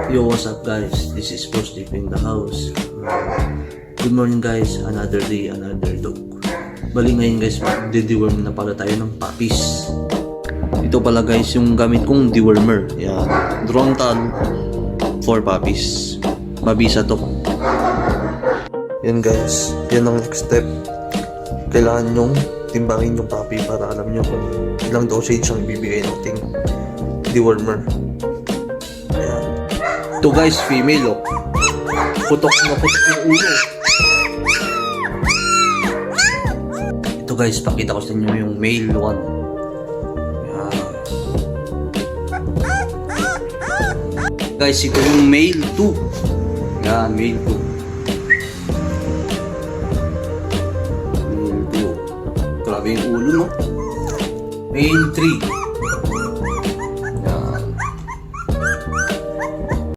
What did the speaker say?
Yo, what's up guys? This is Bro Sleep in the house. Good morning guys, another day, another dog. Bali ngayon guys, mag-deworm na pala tayo ng puppies. Ito pala guys yung gamit kong dewormer. Yan, Drontal for puppies. Mabisa to. Yan guys, yan ang next step. Kailangan nyong timbangin yung puppy para alam nyo kung ilang dosage ang ibibigay nating dewormer. Ayan. Ito guys, female oh. Putok na putok yung ulo. Ito guys, pakita ko sa inyo yung male 1. Ayan. Guys, ito yung male 2. Ayan, male 2. Grabe yung ulo, no? Male 3.